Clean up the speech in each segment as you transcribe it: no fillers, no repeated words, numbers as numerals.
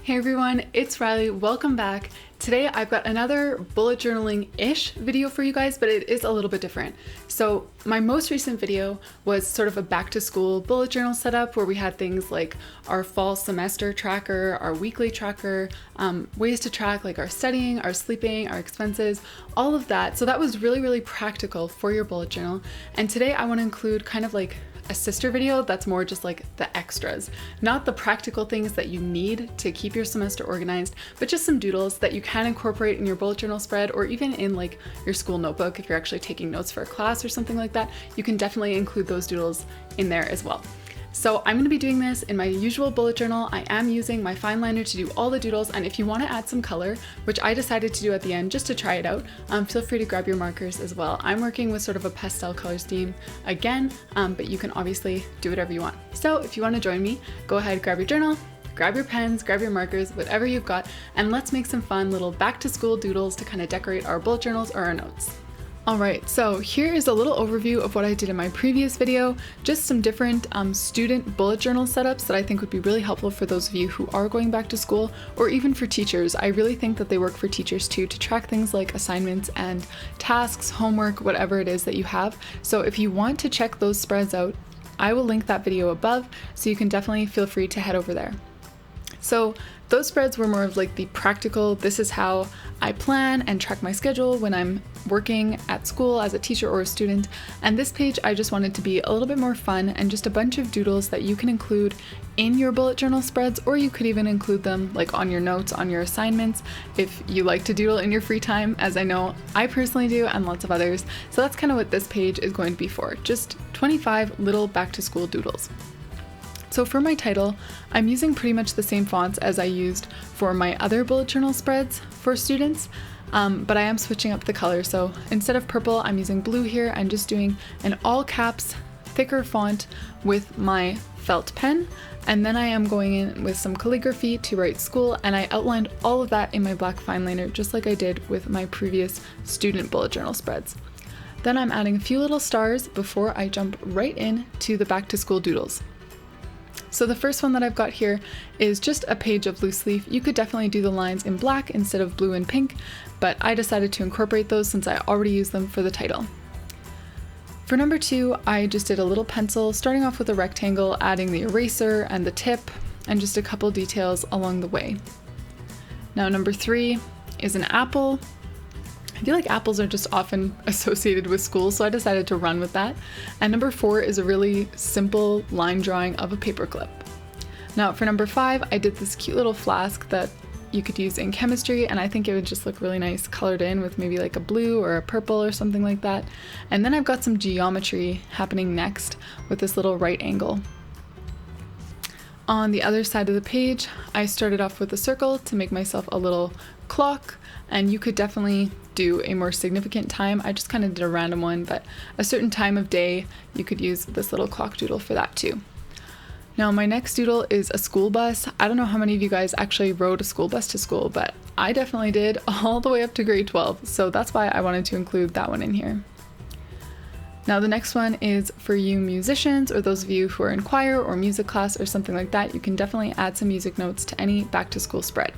Hey everyone, it's Riley. Welcome back. Today I've got another bullet journaling-ish video for you guys, but it is a little bit different. So my most recent video was sort of a back to school bullet journal setup where we had things like our fall semester tracker, our weekly tracker, ways to track like our studying, our sleeping, our expenses, all of that. So that was really practical for your bullet journal. And today I want to include kind of like a sister video that's more just like the extras, not the practical things that you need to keep your semester organized, but just some doodles that you can incorporate in your bullet journal spread or even in like your school notebook. If you're actually taking notes for a class or something like that, you can definitely include those doodles in there as well. So I'm going to be doing this in my usual bullet journal. I am using my fine liner to do all the doodles, and if you want to add some color, which I decided to do at the end just to try it out, feel free to grab your markers as well. I'm working with sort of a pastel color scheme again, but you can obviously do whatever you want. So if you want to join me, go ahead, grab your journal, grab your pens, grab your markers, whatever you've got, and let's make some fun little back to school doodles to kind of decorate our bullet journals or our notes. Alright, so here is a little overview of what I did in my previous video, just some different student bullet journal setups that I think would be really helpful for those of you who are going back to school, or even for teachers. I really think that they work for teachers too, to track things like assignments and tasks, homework, whatever it is that you have. So if you want to check those spreads out, I will link that video above, so you can definitely feel free to head over there. So those spreads were more of like the practical, this is how I plan and track my schedule when I'm working at school as a teacher or a student. And this page I just wanted to be a little bit more fun and just a bunch of doodles that you can include in your bullet journal spreads, or you could even include them like on your notes, on your assignments, if you like to doodle in your free time, as I know I personally do and lots of others. So that's kind of what this page is going to be for, just 25 little back to school doodles. So for my title, I'm using pretty much the same fonts as I used for my other bullet journal spreads for students, but I am switching up the color. So instead of purple, I'm using blue here. I'm just doing an all caps, thicker font with my felt pen. And then I am going in with some calligraphy to write school, and I outlined all of that in my black fine liner, just like I did with my previous student bullet journal spreads. Then I'm adding a few little stars before I jump right in to the back to school doodles. So the first one that I've got here is just a page of loose leaf. You could definitely do the lines in black instead of blue and pink, but I decided to incorporate those since I already used them for the title. For number 2, I just did a little pencil, starting off with a rectangle, adding the eraser and the tip, and just a couple details along the way. Now number 3 is an apple. I feel like apples are just often associated with school, so I decided to run with that. And number 4 is a really simple line drawing of a paperclip. Now for number 5, I did this cute little flask that you could use in chemistry, and I think it would just look really nice colored in with maybe like a blue or a purple or something like that. And then I've got some geometry happening next with this little right angle. On the other side of the page, I started off with a circle to make myself a little clock, and you could definitely do a more significant time. I just kind of did a random one, but a certain time of day, you could use this little clock doodle for that too. Now my next doodle is a school bus. I don't know how many of you guys actually rode a school bus to school, but I definitely did all the way up to grade 12, so that's why I wanted to include that one in here. Now the next one is for you musicians, or those of you who are in choir or music class or something like that. You can definitely add some music notes to any back to school spread.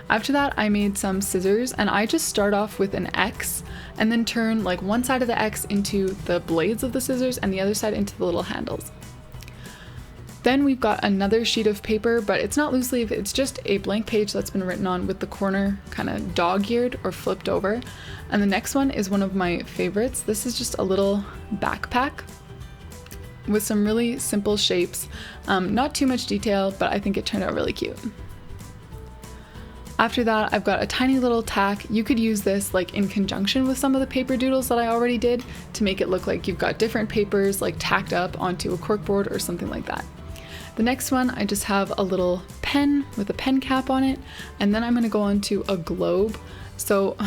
After that, I made some scissors, and I just start off with an X and then turn like one side of the X into the blades of the scissors and the other side into the little handles. Then we've got another sheet of paper, but it's not loose leaf, it's just a blank page that's been written on with the corner kind of dog-eared or flipped over. And the next one is one of my favorites. This is just a little backpack with some really simple shapes. Not too much detail, but I think it turned out really cute. After that, I've got a tiny little tack. You could use this like in conjunction with some of the paper doodles that I already did to make it look like you've got different papers like tacked up onto a corkboard or something like that. The next one, I just have a little pen with a pen cap on it, and then I'm going to go on to a globe. So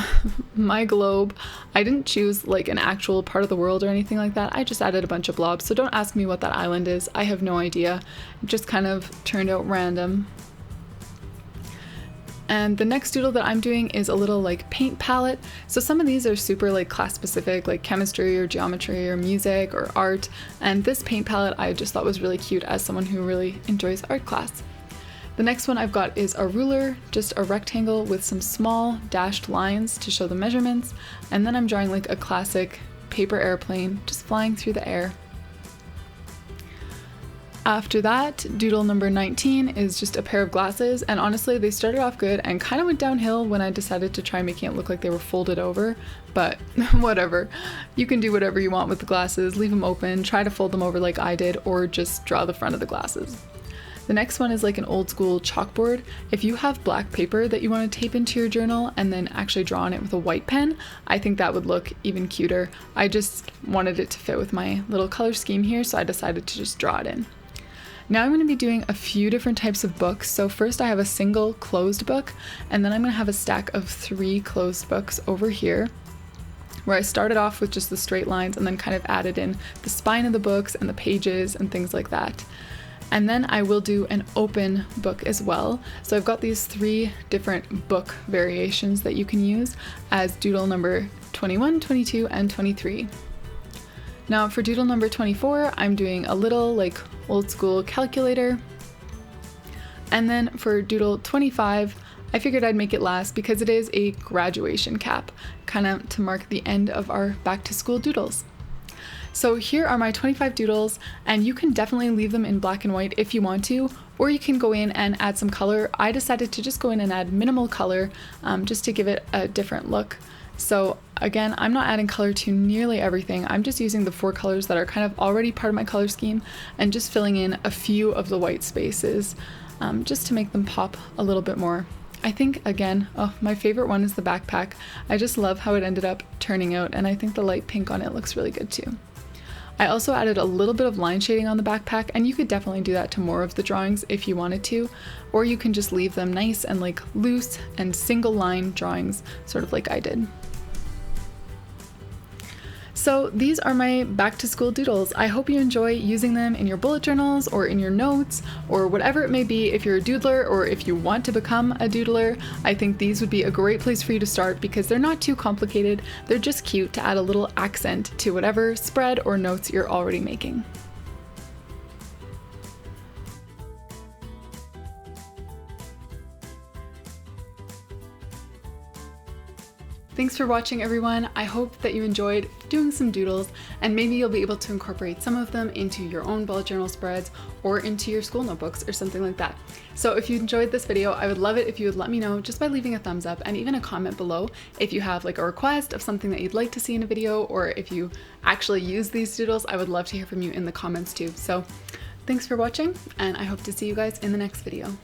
my globe, I didn't choose like an actual part of the world or anything like that. I just added a bunch of blobs, so don't ask me what that island is. I have no idea. It just kind of turned out random. And the next doodle that I'm doing is a little like paint palette. So some of these are super like class specific, like chemistry or geometry or music or art. And this paint palette I just thought was really cute as someone who really enjoys art class. The next one I've got is a ruler, just a rectangle with some small dashed lines to show the measurements, and then I'm drawing like a classic paper airplane just flying through the air. After that, doodle number 19 is just a pair of glasses, and honestly they started off good and kind of went downhill when I decided to try making it look like they were folded over, but whatever. You can do whatever you want with the glasses, leave them open, try to fold them over like I did, or just draw the front of the glasses. The next one is like an old school chalkboard. If you have black paper that you want to tape into your journal and then actually draw on it with a white pen, I think that would look even cuter. I just wanted it to fit with my little color scheme here, so I decided to just draw it in. Now I'm going to be doing a few different types of books. So first I have a single closed book, and then I'm going to have a stack of 3 closed books over here, where I started off with just the straight lines and then kind of added in the spine of the books and the pages and things like that. And then I will do an open book as well. So I've got these 3 different book variations that you can use as doodle number 21, 22, and 23. Now for doodle number 24, I'm doing a little like old school calculator. And then for doodle 25, I figured I'd make it last because it is a graduation cap, kind of to mark the end of our back to school doodles. So here are my 25 doodles, and you can definitely leave them in black and white if you want to, or you can go in and add some color. I decided to just go in and add minimal color just to give it a different look. So again, I'm not adding color to nearly everything. I'm just using the 4 colors that are kind of already part of my color scheme and just filling in a few of the white spaces just to make them pop a little bit more. I think, again, my favorite one is the backpack. I just love how it ended up turning out, and I think the light pink on it looks really good too. I also added a little bit of line shading on the backpack, and you could definitely do that to more of the drawings if you wanted to, or you can just leave them nice and like loose and single line drawings, sort of like I did. So these are my back to school doodles. I hope you enjoy using them in your bullet journals or in your notes or whatever it may be. If you're a doodler or if you want to become a doodler, I think these would be a great place for you to start because they're not too complicated. They're just cute to add a little accent to whatever spread or notes you're already making. Thanks for watching, everyone. I hope that you enjoyed doing some doodles, and maybe you'll be able to incorporate some of them into your own bullet journal spreads or into your school notebooks or something like that. So if you enjoyed this video, I would love it if you would let me know just by leaving a thumbs up and even a comment below if you have like a request of something that you'd like to see in a video, or if you actually use these doodles. I would love to hear from you in the comments too. So thanks for watching, and I hope to see you guys in the next video.